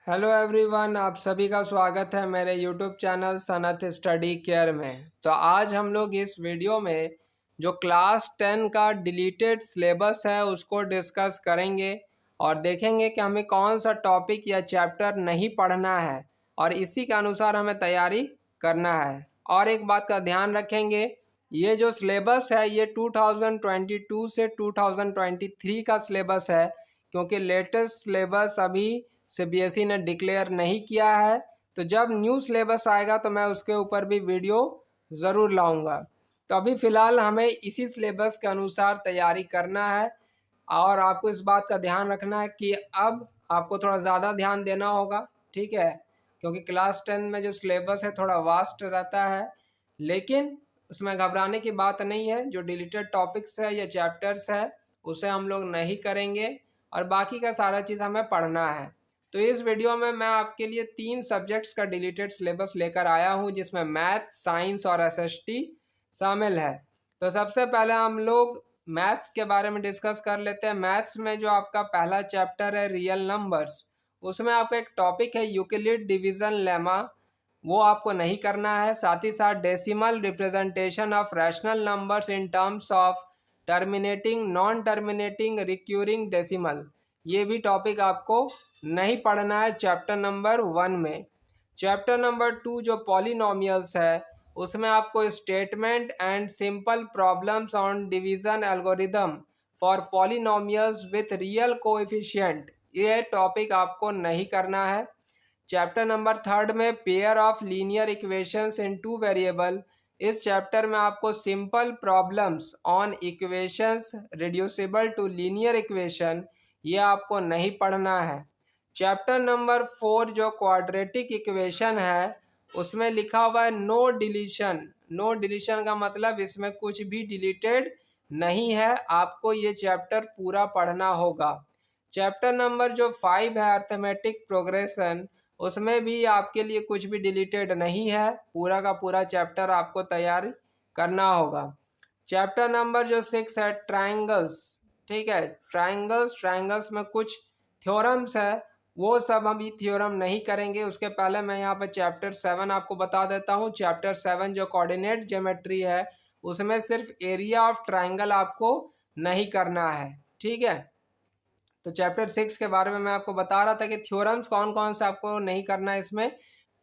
Hello everyone, आप सभी का स्वागत है मेरे YouTube channel Sanat study care में। तो आज हम लोग इस वीडियो में जो क्लास 10 का डिलीटेड सिलेबस है उसको डिस्कस करेंगे और देखेंगे कि हमें कौन सा टॉपिक या चैप्टर नहीं पढ़ना है और इसी के अनुसार हमें तैयारी करना है। और एक बात का ध्यान रखेंगे, ये जो सिलेबस है ये 2022 से 2023 का सिलेबस है, क्योंकि लेटेस्ट सिलेबस अभी सीबीएसई ने डिक्लेयर नहीं किया है। तो जब न्यू सिलेबस आएगा तो मैं उसके ऊपर भी वीडियो ज़रूर लाऊंगा। तो अभी फ़िलहाल हमें इसी सिलेबस के अनुसार तैयारी करना है और आपको इस बात का ध्यान रखना है कि अब आपको थोड़ा ज़्यादा ध्यान देना होगा, ठीक है, क्योंकि क्लास 10 में जो सिलेबस है थोड़ा वास्ट रहता है, लेकिन उसमें घबराने की बात नहीं है। जो डिलीटेड टॉपिक्स है या चैप्टर्स है उसे हम लोग नहीं करेंगे और बाकी का सारा चीज़ हमें पढ़ना है। तो इस वीडियो में मैं आपके लिए 3 सब्जेक्ट्स का डिलीटेड सिलेबस लेकर आया हूं, जिसमें मैथ, साइंस और एसएसटी शामिल है। तो सबसे पहले हम लोग मैथ्स के बारे में डिस्कस कर लेते हैं। मैथ्स में जो आपका पहला चैप्टर है रियल नंबर्स, उसमें आपका एक टॉपिक है यूक्लिड डिवीजन लेमा, वो आपको नहीं करना है। साथ ही साथ decimal representation of rational numbers in terms of terminating, non terminating, recurring decimal, ये भी टॉपिक आपको नहीं पढ़ना है चैप्टर नंबर 1 में। चैप्टर नंबर 2 जो पॉलिनोमियल्स है उसमें आपको statement and simple problems on division algorithm for polynomials with real coefficient, ये टॉपिक आपको नहीं करना है। चैप्टर नंबर 3 में pair of linear equations in 2 variable, इस चैप्टर में आपको simple problems on equations reducible to linear equation, ये आपको नहीं पढ़ना है। चैप्टर नंबर 4 जो क्वाड्रेटिक इक्वेशन है उसमें लिखा हुआ है नो डिलीशन। नो डिलीशन का मतलब इसमें कुछ भी डिलीटेड नहीं है, आपको ये चैप्टर पूरा पढ़ना होगा। चैप्टर नंबर जो 5 है अर्थमेटिक प्रोग्रेशन, उसमें भी आपके लिए कुछ भी डिलीटेड नहीं है, पूरा का पूरा चैप्टर आपको तैयार करना होगा। चैप्टर नंबर जो 6 है ट्रायंगल्स, ठीक है, ट्रायंगल्स में कुछ थ्योरम्स है, वो सब हम ये थ्योरम नहीं करेंगे। उसके पहले मैं यहाँ पर चैप्टर 7 आपको बता देता हूँ। चैप्टर 7 जो कोऑर्डिनेट ज्योमेट्री है उसमें सिर्फ एरिया ऑफ ट्रायंगल आपको नहीं करना है, ठीक है। तो चैप्टर 6 के बारे में मैं आपको बता रहा था कि थ्योरम्स कौन कौन से आपको नहीं करना है इसमें।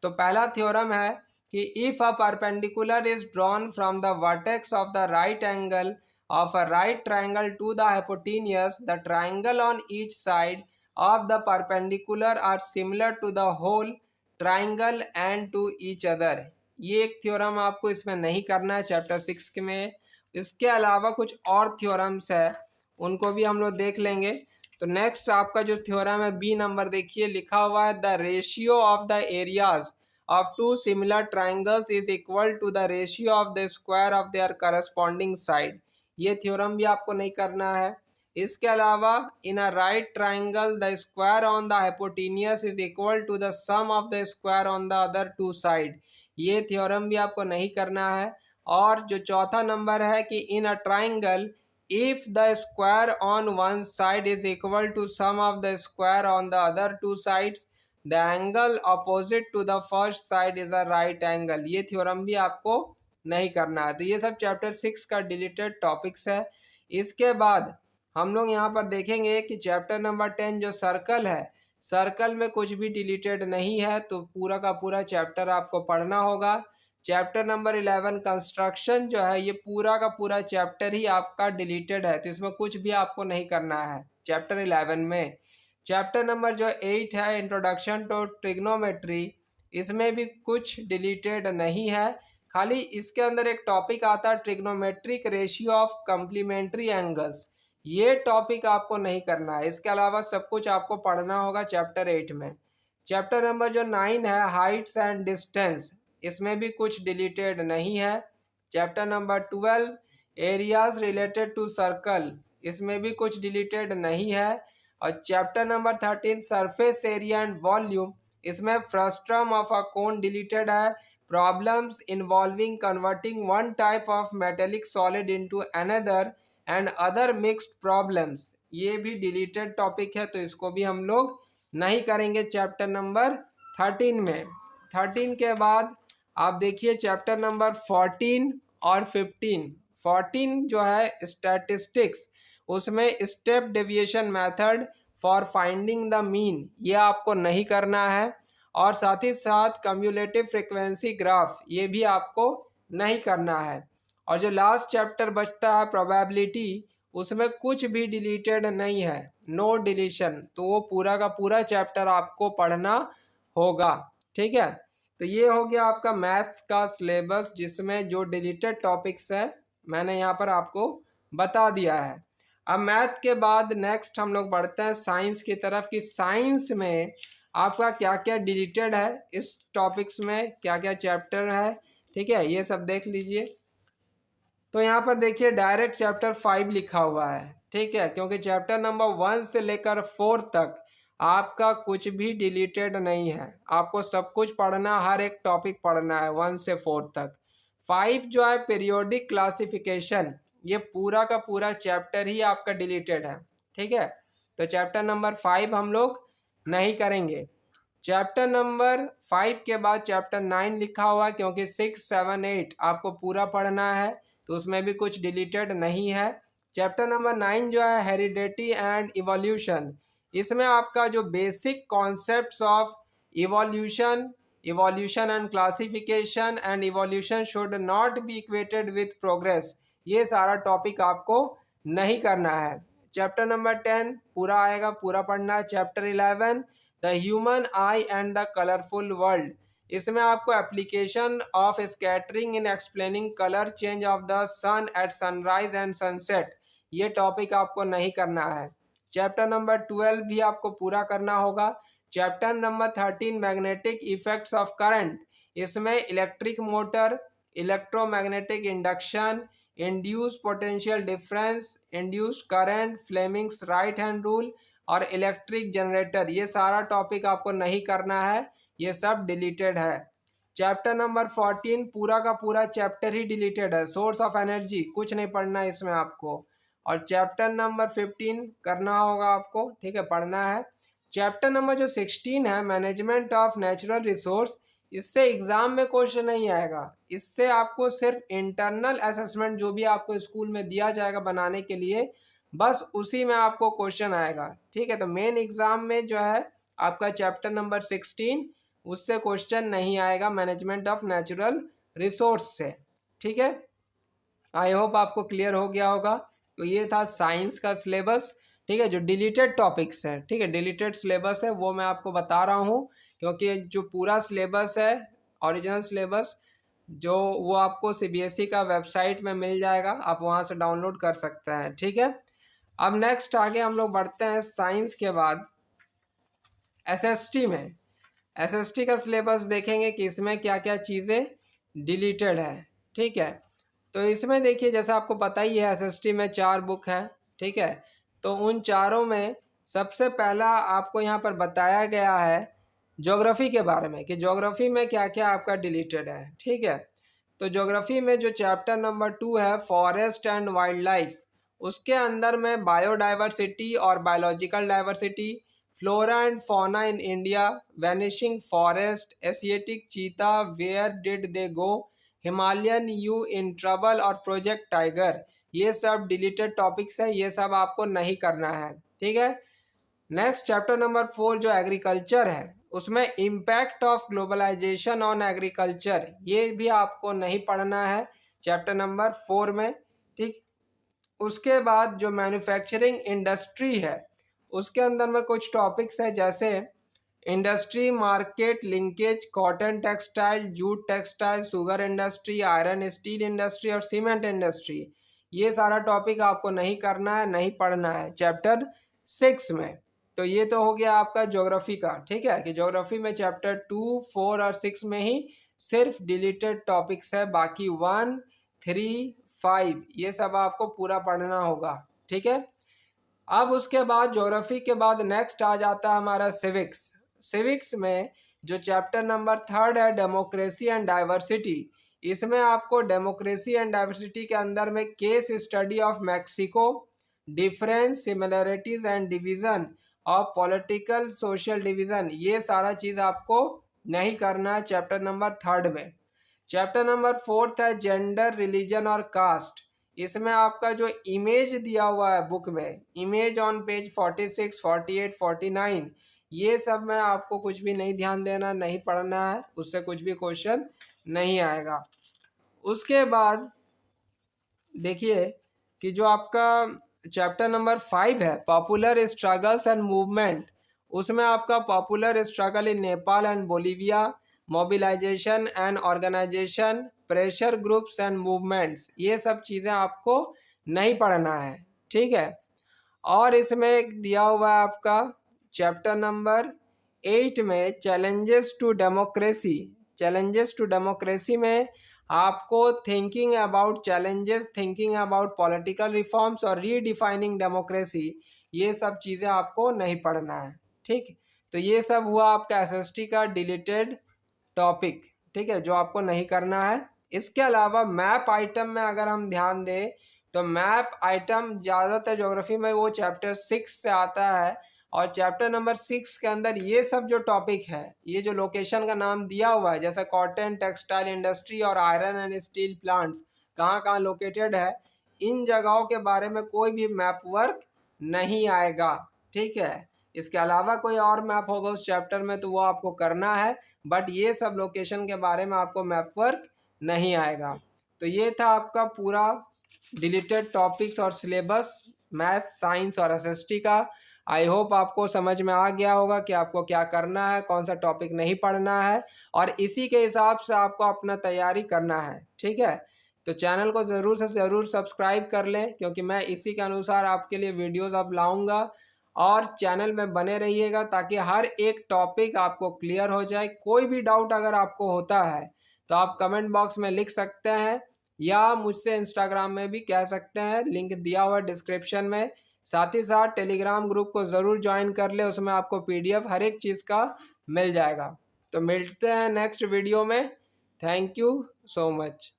तो पहला थ्योरम है कि if a perpendicular is drawn from the vertex of the right angle of a right triangle to the hypotenuse, the triangle on each side of the perpendicular are similar to the whole triangle and to each other, ये एक theorem आपको इसमें नहीं करना है chapter 6 में। इसके अलावा कुछ और थ्योरम्स है, उनको भी हम लोग देख लेंगे। तो नेक्स्ट आपका जो थ्योरम है बी नंबर, देखिए लिखा हुआ है the ratio of the areas of two similar triangles is equal to the ratio of the square of their corresponding side, ये थ्योरम भी आपको नहीं करना है। इसके अलावा in a right triangle the square on the hypotenuse is equal to the sum of the square on the other two side, ये theorem भी आपको नहीं करना है। और जो चौथा नंबर है कि in a triangle if the square on one side is equal to sum of the square on the other two sides, the angle opposite to the first side is a right angle, ये theorem भी आपको नहीं करना है। तो ये सब chapter 6 का डिलीटेड टॉपिक्स है। इसके बाद हम लोग यहाँ पर देखेंगे कि चैप्टर नंबर 10 जो सर्कल है, सर्कल में कुछ भी डिलीटेड नहीं है, तो पूरा का पूरा चैप्टर आपको पढ़ना होगा। चैप्टर नंबर 11 कंस्ट्रक्शन जो है, ये पूरा का पूरा चैप्टर ही आपका डिलीटेड है, तो इसमें कुछ भी आपको नहीं करना है चैप्टर 11 में। चैप्टर नंबर जो 8 है इंट्रोडक्शन टू ट्रिग्नोमेट्री, इसमें भी कुछ डिलीटेड नहीं है, खाली इसके अंदर एक टॉपिक आता है trigonometric ratio of complementary angles, ये टॉपिक आपको नहीं करना है। इसके अलावा सब कुछ आपको पढ़ना होगा चैप्टर 8 में। चैप्टर नंबर जो 9 है हाइट्स एंड डिस्टेंस, इसमें भी कुछ डिलीटेड नहीं है। Chapter number 12 areas related to circle, इसमें भी कुछ डिलीटेड नहीं है। और chapter number 13 surface area and volume, इसमें frustum of a cone deleted है। Problems involving converting one type of metallic solid into another and other mixed problems, ये भी डिलीटेड टॉपिक है, तो इसको भी हम लोग नहीं करेंगे चैप्टर नंबर 13 में। 13 के बाद आप देखिए चैप्टर नंबर 14 और 15। 14 जो है स्टैटिस्टिक्स, उसमें step deviation method for finding the mean, ये आपको नहीं करना है। और साथ ही साथ कम्युलेटिव फ्रिक्वेंसी ग्राफ, ये भी आपको नहीं करना है। और जो लास्ट चैप्टर बचता है प्रोबेबिलिटी, उसमें कुछ भी डिलीटेड नहीं है, नो डिलीशन, तो वो पूरा का पूरा चैप्टर आपको पढ़ना होगा। ठीक है, तो ये हो गया आपका मैथ का सिलेबस, जिसमें जो डिलीटेड टॉपिक्स है मैंने यहाँ पर आपको बता दिया है। अब मैथ के बाद नेक्स्ट हम लोग बढ़ते हैं साइंस की तरफ, कि साइंस में आपका क्या क्या डिलीटेड है, इस टॉपिक्स में क्या क्या चैप्टर है। ठीक है, ये सब देख लीजिए। तो यहाँ पर देखिए डायरेक्ट चैप्टर 5 लिखा हुआ है। ठीक है, क्योंकि चैप्टर नंबर 1 से लेकर 4 तक आपका कुछ भी डिलीटेड नहीं है, आपको सब कुछ पढ़ना, हर एक टॉपिक पढ़ना है 1 से 4 तक। 5 जो है पीरियोडिक क्लासिफिकेशन, ये पूरा का पूरा चैप्टर ही आपका डिलीटेड है। ठीक है, तो चैप्टर नंबर 5 हम लोग नहीं करेंगे। चैप्टर नंबर 5 के बाद चैप्टर 9 लिखा हुआ, क्योंकि 6, 7, 8 आपको पूरा पढ़ना है, तो उसमें भी कुछ डिलीटेड नहीं है। चैप्टर नंबर 9 जो है हेरिडिटी एंड इवोल्यूशन, इसमें आपका जो basic concepts of evolution, evolution and classification and evolution should not be equated with progress, ये सारा टॉपिक आपको नहीं करना है। चैप्टर नंबर 10 पूरा आएगा, पूरा पढ़ना है। Chapter 11 the human eye and the colourful world, इसमें आपको application of scattering in explaining colour change of the sun at sunrise and sunset, ये टॉपिक आपको नहीं करना है। चैप्टर नंबर 12 भी आपको पूरा करना होगा। Chapter number 13 magnetic effects of current, इसमें electric motor, electromagnetic induction, induced potential difference, induced current, Fleming's right hand rule और इलेक्ट्रिक जनरेटर, ये सारा टॉपिक आपको नहीं करना है, ये सब डिलीटेड है। चैप्टर नंबर 14 पूरा का पूरा चैप्टर ही डिलीटेड है, सोर्स ऑफ एनर्जी, कुछ नहीं पढ़ना है इसमें आपको। और चैप्टर नंबर 15 करना होगा आपको, ठीक है, पढ़ना है। चैप्टर नंबर जो 16 है मैनेजमेंट ऑफ नेचुरल रिसोर्स, इससे एग्जाम में क्वेश्चन नहीं आएगा, इससे आपको सिर्फ इंटरनल असेसमेंट जो भी आपको स्कूल में दिया जाएगा बनाने के लिए, बस उसी में आपको क्वेश्चन आएगा। ठीक है, तो मेन एग्जाम में जो है आपका चैप्टर नंबर 16, उससे क्वेश्चन नहीं आएगा मैनेजमेंट ऑफ नेचुरल रिसोर्स से। ठीक है, आई होप आपको क्लियर हो गया होगा। तो ये था साइंस का सिलेबस। ठीक है, जो डिलीटेड टॉपिक्स है, ठीक है, डिलीटेड सिलेबस है वो मैं आपको बता रहा हूँ, क्योंकि जो पूरा सिलेबस है ओरिजिनल सिलेबस जो वो आपको सीबीएसई का वेबसाइट में मिल जाएगा, आप वहाँ से डाउनलोड कर सकते हैं। ठीक है, अब नेक्स्ट आगे हम लोग बढ़ते हैं साइंस के बाद एसएसटी में। एसएसटी का सिलेबस देखेंगे कि इसमें क्या क्या चीज़ें डिलीटेड है। ठीक है, तो इसमें देखिए जैसे आपको पता ही है एसएसटी में 4 बुक है। ठीक है, तो उन चारों में सबसे पहला आपको यहाँ पर बताया गया है ज्योग्राफी के बारे में, कि ज्योग्राफी में क्या क्या आपका डिलीटेड है। ठीक है, तो ज्योग्राफी में जो चैप्टर नंबर 2 है फॉरेस्ट एंड वाइल्ड लाइफ, उसके अंदर में बायोडाइवर्सिटी और biological diversity, flora and fauna in India, vanishing forest, Asiatic cheetah, where did they go, Himalayan yew in trouble और प्रोजेक्ट टाइगर, ये सब डिलीटेड टॉपिक्स है, ये सब आपको नहीं करना है। ठीक है, नेक्स्ट चैप्टर नंबर 4 जो एग्रीकल्चर है, उसमें impact of globalisation on agriculture, ये भी आपको नहीं पढ़ना है चैप्टर नंबर 4 में। ठीक, उसके बाद जो मैन्युफैक्चरिंग इंडस्ट्री है, उसके अंदर में कुछ टॉपिक्स है, जैसे industry market linkage, cotton textile, jute textile, sugar industry, iron steel industry और सीमेंट इंडस्ट्री, ये सारा टॉपिक आपको नहीं करना है, नहीं पढ़ना है चैप्टर 6 में। तो ये तो हो गया आपका ज्योग्राफी का। ठीक है, कि ज्योग्राफी में चैप्टर 2, 4 और 6 में ही सिर्फ डिलीटेड टॉपिक्स है, बाकी 1, 3, 5 ये सब आपको पूरा पढ़ना होगा। ठीक है, अब उसके बाद ज्योग्राफी के बाद नेक्स्ट आ जाता है हमारा सिविक्स। सिविक्स में जो चैप्टर नंबर 3 है डेमोक्रेसी एंड डाइवर्सिटी, इसमें आपको डेमोक्रेसी एंड डाइवर्सिटी के अंदर में case study of Mexico, difference, similarities and division और पॉलिटिकल सोशल डिवीज़न, ये सारा चीज़ आपको नहीं करना है चैप्टर नंबर 3 में। चैप्टर नंबर 4 है जेंडर, रिलीजन और कास्ट। इसमें आपका जो इमेज दिया हुआ है बुक में, इमेज ऑन पेज 46, 48, 49, ये सब में आपको कुछ भी नहीं ध्यान देना, नहीं पढ़ना है, उससे कुछ भी क्वेश्चन नहीं आएगा। उसके बाद देखिए कि जो आपका चैप्टर नंबर 5 है पॉपुलर स्ट्रगल्स एंड मूवमेंट, उसमें आपका popular struggle in Nepal and Bolivia, mobilisation and organisation, pressure groups and movements, ये सब चीज़ें आपको नहीं पढ़ना है, ठीक है। और इसमें एक दिया हुआ है आपका चैप्टर नंबर 8 में challenges to democracy. Challenges to democracy में आपको thinking about challenges, thinking about political reforms और रीडिफाइनिंग डेमोक्रेसी, ये सब चीज़ें आपको नहीं पढ़ना है, ठीक। तो ये सब हुआ आपका एसएसटी का डिलीटेड टॉपिक, ठीक है, जो आपको नहीं करना है। इसके अलावा मैप आइटम में अगर हम ध्यान दें तो मैप आइटम ज़्यादातर ज्योग्राफी में वो चैप्टर 6 से आता है, और चैप्टर नंबर 6 के अंदर ये सब जो टॉपिक है, ये जो लोकेशन का नाम दिया हुआ है जैसे कॉटन टेक्सटाइल इंडस्ट्री और आयरन एंड स्टील प्लांट्स कहाँ कहाँ लोकेटेड है, इन जगहों के बारे में कोई भी मैप वर्क नहीं आएगा, ठीक है। इसके अलावा कोई और मैप होगा उस चैप्टर में तो वो आपको करना है, बट ये सब लोकेशन के बारे में आपको मैप वर्क नहीं आएगा। तो ये था आपका पूरा डिलीटेड टॉपिक्स और सिलेबस मैथ, साइंस और एसएसटी का। आई होप आपको समझ में आ गया होगा कि आपको क्या करना है, कौन सा टॉपिक नहीं पढ़ना है, और इसी के हिसाब से आपको अपना तैयारी करना है, ठीक है। तो चैनल को ज़रूर से ज़रूर सब्सक्राइब कर लें, क्योंकि मैं इसी के अनुसार आपके लिए वीडियोस अब लाऊंगा, और चैनल में बने रहिएगा ताकि हर एक टॉपिक आपको क्लियर हो जाए। कोई भी डाउट अगर आपको होता है तो आप कमेंट बॉक्स में लिख सकते हैं, या मुझसे इंस्टाग्राम में भी कह सकते हैं, लिंक दिया हुआ डिस्क्रिप्शन में। साथ ही साथ टेलीग्राम ग्रुप को ज़रूर ज्वाइन कर ले, उसमें आपको पीडीएफ हर एक चीज़ का मिल जाएगा। तो मिलते हैं नेक्स्ट वीडियो में। Thank you so much.